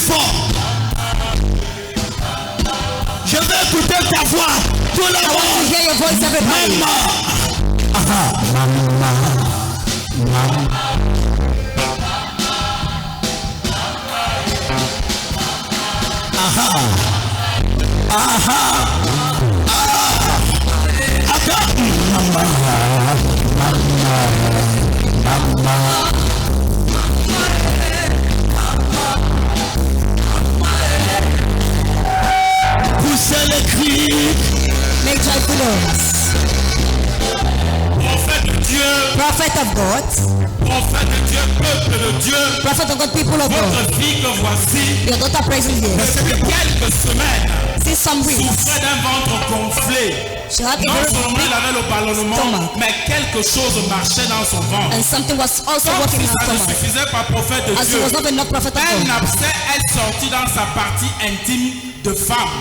fort. Je veux écouter ta voix. Tout le monde. I want to hear your voice, everybody. Poussez les cris. Make joyful noise. Prophète de Dieu, Prophet of God, prophète de Dieu, peuple de Dieu, prophet of God, people of God. votre fille que voici, Your daughter present here. depuis quelques semaines, Since some weeks, souffrait d'un ventre gonflé. she had a Non very seulement big il avait le ballonnement, stomach. mais quelque chose marchait dans son ventre. and something was also Comme working si in her ça ne stomach. suffisait pas, prophète de As Dieu. she was not enough prophet of Un God. abcès est sorti dans sa partie intime de femme.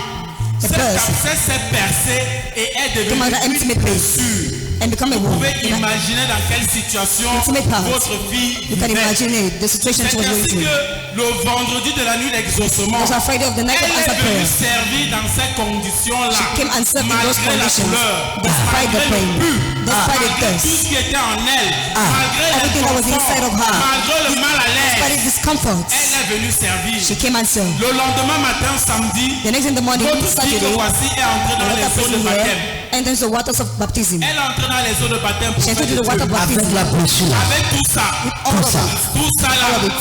Cet burst. abcès s'est percé et est devenu Come on, the une intimate place. blessure. And become a Vous woman. pouvez imaginer dans quelle situation Intimate part. votre fille You can vivait. imagine it, the situation C'est she was going ainsi through. que le vendredi de la nuit d'exaucement, I was afraid of the night of elle est answer venue prayer. servir dans ces conditions-là, She came and served in those malgré la conditions, douleur, despite the malgré pain, le pu, despite the malgré thirst, tout ce qui était en elle, malgré everything that was inside of her, malgré le mal à despite l'aise, the discomfort. elle est venue servir. She came and served. Le lendemain matin, samedi, The next in the morning, votre fille que Saturday, voici est entrée dans the les daughter eaux de present baptême. here enters the waters of baptism. Elle est entrée dans les eaux de baptême pour She faire entered de the water of Dieu. baptism. Avec la blessure. Avec tout ça, All of it. tout ça là,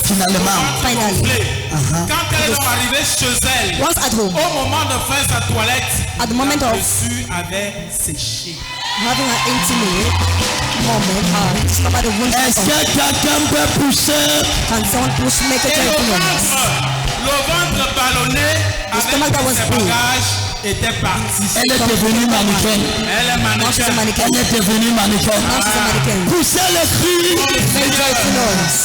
Finalement. Finally. quand elle est arrivée chez elle, Once at home, au moment de faire sa toilette, at the moment la of blessure avait séché. having an intimate moment, discovered the wound. Est-ce que quelqu'un peut pousser? Can someone push make a Et joyful noise? le ventre ballonné stomach that avec was ses big. bagages était parti. Elle est devenue mannequin. Elle est Now she's a mannequin. mannequin. Elle est devenue mannequin. Now she's a mannequin. Poussez les cris. Make joyful noise.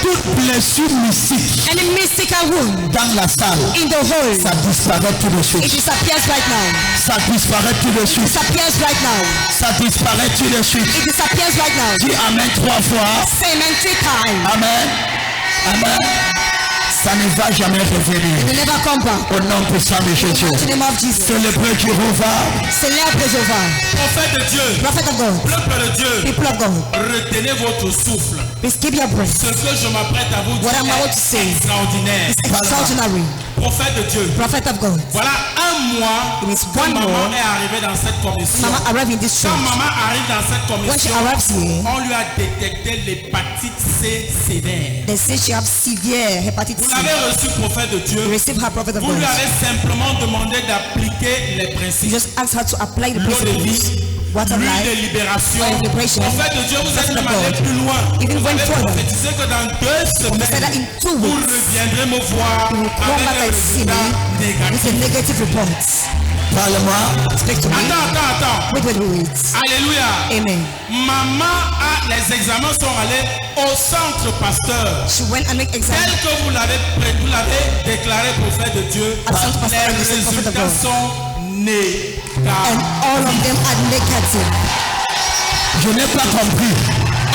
Toute blessure mystique Any mystical wound dans la salle, in the hole, ça disparaît tout de it suite. disappears right now. Ça disparaît tout de suite. Disappears right now. Ça disparaît tout de suite. It disappears right now. Dis Amen 3 fois. Say amen 3 times. Amen. Amen. Ça ne va jamais revenir. It will never come back. Au nom puissant de Jésus. In the name of Jesus. Célébrez Jéhovah. Célèbre Jéhovah. Prophète de Dieu, Prophet of God. peuple de Dieu, People of God. retenez votre souffle. Please keep your breath. Ce que je m'apprête à vous What dire I'm about to est say. extraordinaire. It's extraordinary. Prophète de Dieu, Prophet of God. voilà un mois It is que one maman more. est arrivée dans cette commission. Mama arrived in this Quand church. maman arrive dans cette When she commission, arrives here, on lui a détecté l'hépatite C sévère. they say she has severe hepatitis Vous C. l'avez reçu, prophète de Dieu. You receive her prophet of Vous lui God. avez simplement demandé d'appliquer les You principes. just ask her to apply the L'eau de principles. vie, Water l'huile life. de libération. Oil of liberation. Prophète de Dieu, vous êtes Prophet même of allé God. plus loin. Even Vous went avez further. prophétisé que dans 2 Said that semaines, in 2 vous weeks, reviendrez me voir you will come back avec un and see me résultat with négatif. a negative report. Parle-moi. Speak to me. Attends. Wait. Alléluia. Amen. Les examens sont allés au centre pasteur. She went and make exam. Tel que vous l'avez déclaré, prophète de Dieu, At centre pasteur and les the prophet of résultats God. sont négatifs. And all of them are negative. Je n'ai pas compris.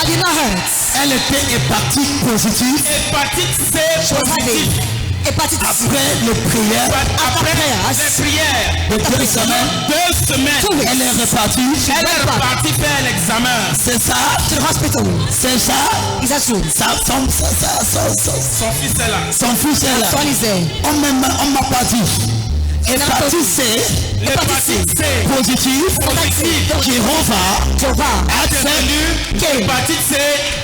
I did not hurt. Elle était hépatite positive. Hépatite C She was having positive. hepatitis C. Après les prières Après prayers. les prières, de 2 semaines, 2 semaines, 2 weeks. elle est repartie. elle est repartie faire l'examen. C'est ça. To the hospital. C'est ça. Is that true? Son fils est là. Son fils est là. Son is there. On m'a pas dit. Hépatite C L'hépatite C positive. Jéhovah Jehovah. a devenu hépatite C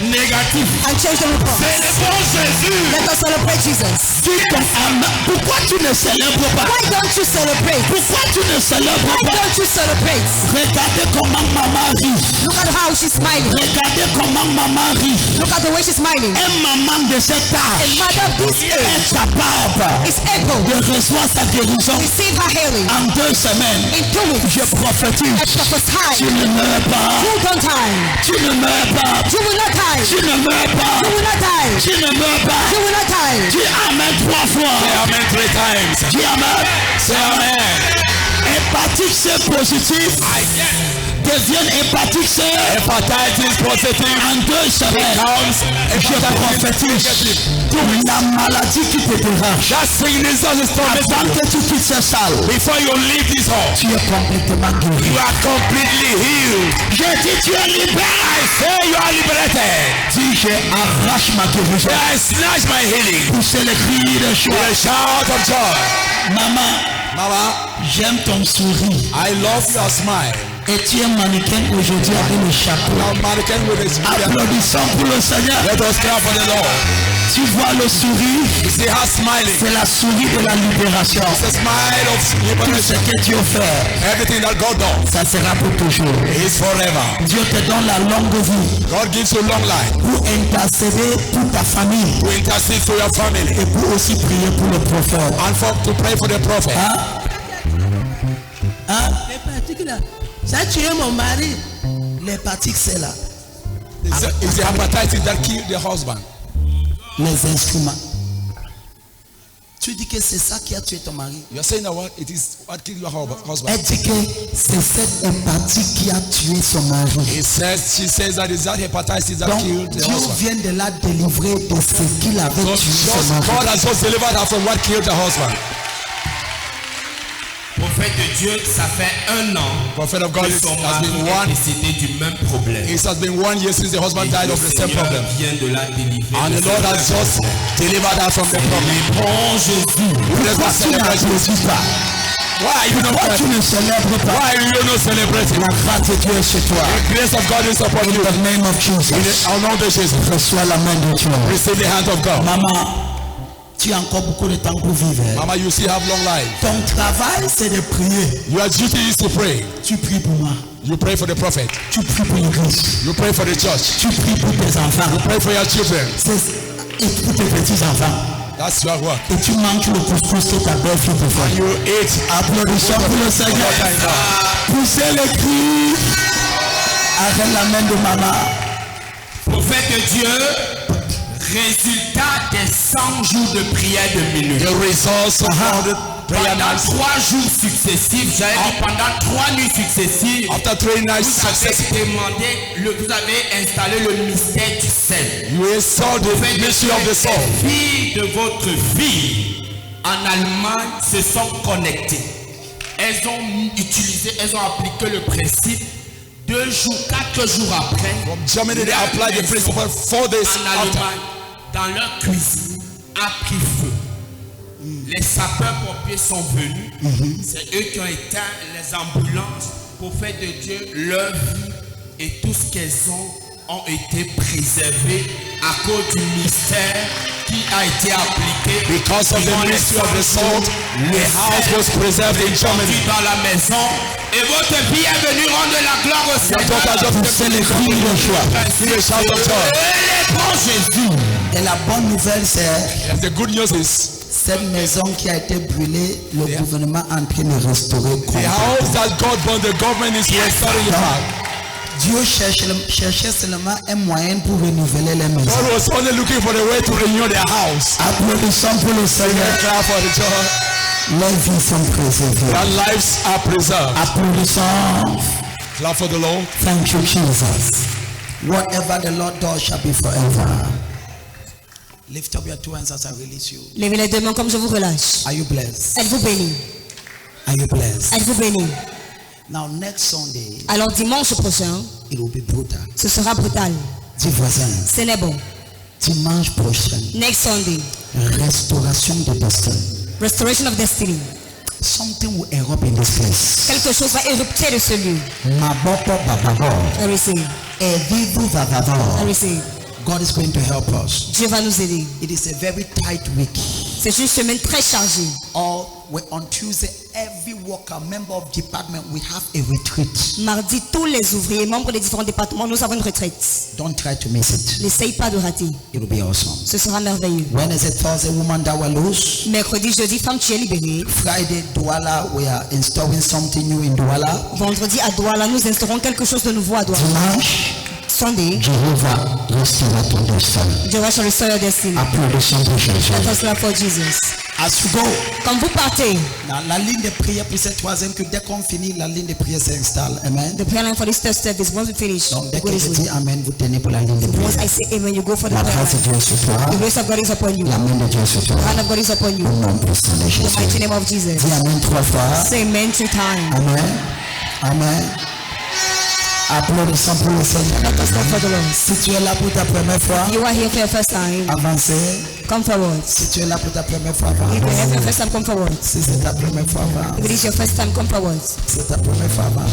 négative. And change the report. Célébrons Jésus. Let us celebrate Jesus. Pourquoi tu ne célèbres pas? Why don't you celebrate? Pourquoi tu ne célèbres Why pas? don't you celebrate? Regardez comment maman rit. Look at how she's smiling. Regardez comment maman rit. Look at the way she's smiling. Un maman de cet A âge mother of this age est capable is able de recevoir sa guérison to receive her healing en 2 semaines. in 2 weeks. Je prophétise. I prophesy. Tu ne meurs pas. You don't die. Tu ne meurs pas. You will not die. Tu ne meurs pas. You will not die. Tu ne meurs pas. You will not die. Dis Amen 3 fois. Amen 3 times. Dis Amen. C'est Amen. Hépatite C positive. deviennent hépatiques C. Hepatitis positive En 2 semaines, becomes je prophétise la maladie qui te dérange. that sickness that is Avant tormenting you. que tu quittes cette salle, Before you leave this hall, tu es complètement guéri. you are completely healed. Je dis tu es libéré. I say you are liberated. Dis je arrache ma guérison. I snatch my healing. Poussez le cri de With joie. a shout of joy. Maman, Mama, j'aime ton sourire. I love your smile. Et tu es mannequin aujourd'hui avec le chapeau. Now mannequin with a smile. Applaudissons pour le Seigneur. Let us clap for the Lord. Tu vois le sourire, You see her smiling. c'est la souris de la libération. It's a smile of Tout ce liberation. que Dieu fait, Everything that God does ça sera pour toujours. is forever. Dieu te donne la longue vie God gives you long life pour intercéder pour ta famille to intercede for your family et pour aussi prier pour le prophète. and to pray for the prophet. L'hépatique là, ça tu es mon mari. L'hépatique c'est là. It's the hepatitis that killed the husband. Les instruments. Tu dis que c'est ça qui a tué ton mari. You're saying that what it is what killed your husband. Elle dit que c'est cette hépatite qui a tué son mari. She says that it's that hepatitis that Donc killed the Dieu husband. vient de la délivrer de ce qu'il avait So tué son mari. God has just delivered her from what killed the husband. Prophète de Dieu, ça fait 1 an Prophet of God que has son mari been est one. décédé du même problème. It has been 1 year since the husband Et died le of the same Seigneur problem. vient de la délivrer. And the Lord has just delivered her from the problem. Bon Jésus. Let us celebrate Jesus. Why are you not Pourquoi tu celebrating? ne célèbres pas? Why are you not celebrating? La grâce de Dieu est sur toi. The grace of God is upon In you. the name of Jesus. Au nom de Jésus. Reçois la main de Dieu. Receive the hand of God. Maman, tu as encore beaucoup de temps pour vivre. Mama, you still have long life. Ton travail, c'est de prier. Your duty is to pray. Tu pries pour moi. You pray for the prophet. Tu pries pour l'église. You pray for the church. Tu pries pour tes enfants. Pray for your children. Et pour tes petits-enfants. That's your work. Et tu manges le couscous que ta belle-fille te fait. You eat. Applaudissons pour le Seigneur. Poussez le cri avec la main de maman. Prophète de Dieu, résultat des 100 jours de prière de minuit. The results of all the prayer Pendant nights. 3 jours successifs, j'avais dit pendant 3 nuits successives, After 3 nights vous avez success, demandé, vous avez installé le mystère du sel. you install the mystery of the soul. Les filles de votre fille en Allemagne se sont connectées. Elles ont utilisé, elles ont appliqué le principe 2 jours, 4 jours après. From Germany, they apply the principle 4 days En after. Allemagne, dans leur cuisine, a pris feu. Les sapeurs-pompiers sont venus. C'est eux qui ont éteint les ambulances pour faire de Dieu leur vie et tout ce qu'elles ont été préservés à cause du mystère qui a été appliqué. Because of the mystery of the salt, the house was preserved in Germany. Dans la maison et votre fille est venue rendre la gloire au Your daughter Seigneur. just C'est le cri de joie. give a shout of joy. Et bon Jésus. Et la bonne nouvelle, c'est And the good news is, cette maison qui a été brûlée, le gouvernement est en train de restaurer. the house that God burned, the government is restoring it back. Dieu cherchait seulement un moyen pour renouveler les maisons. God was only looking for a way to renew their house. Applaudissons pour le Seigneur. Clap for the joy. Les vies sont préservées. Their lives are preserved. Applaudissons. Clap for the Lord. Thank you, Jesus. Whatever the Lord does shall be forever. Lift up your 2 hands as I release you. Levez les 2 mains comme je vous relâche. Are you blessed? Êtes-vous béni? Are you blessed? Êtes-vous béni? Now next Sunday, Alors dimanche prochain, it will be brutal. ce sera brutal. Dis voisin, Ce n'est bon. dimanche prochain, Next Sunday, restauration de destin. Restoration of Destiny. Something will erupt in this place. Quelque chose va érupter de ce lieu. Mabopo bababo, I receive. evivu I vavavo. receive. God is going to help us. Dieu va nous aider. It is a very tight week. C'est une semaine très chargée. On Tuesday, every worker, member of department, we have a retreat. Mardi, tous les ouvriers, membres des différents départements, nous avons une retraite. Don't try to miss it. N'essaye pas de rater. It will be awesome. Ce sera merveilleux. Wednesday, Thursday, woman that were loose. Mercredi, jeudi, femme, tu es libérée. Friday, Douala, we are installing something new in Douala. Vendredi, à Douala, nous instaurons quelque chose de nouveau à Douala. Dimanche, Sunday, Jéhovah restaurera ton destin. Jehovah shall restore your destiny. Applaudissons pour Jésus. Let us clap for Jesus. As you go, Quand vous partez, la ligne de prière pour cette troisième, que dès qu'on finit, la ligne de prière s'installe. Amen. the prayer line for this third service, once we finish, Donc, dès you go que this je way. dis Amen, vous tenez pour la ligne de Once prière. I say amen, you go for the La prayer grâce de line. Dieu est sur toi. The grace of God is upon you. La main de Dieu est sur toi. The hand of God is upon you. Au nom puissant de In the mighty Jésus. name of Jesus. Dis Amen 3 fois. Say amen 3 times. Amen. Amen. Applaudissons pour le Seigneur. Let us clap for the Lord. Si tu es là pour ta première fois, You are here for your first time. avancez. Come forward. Si tu es là pour ta première fois, If you're here for avance. your first time, come forward. Si c'est ta première fois, avance. If it is your first time, come forward. Si c'est ta première fois, avance.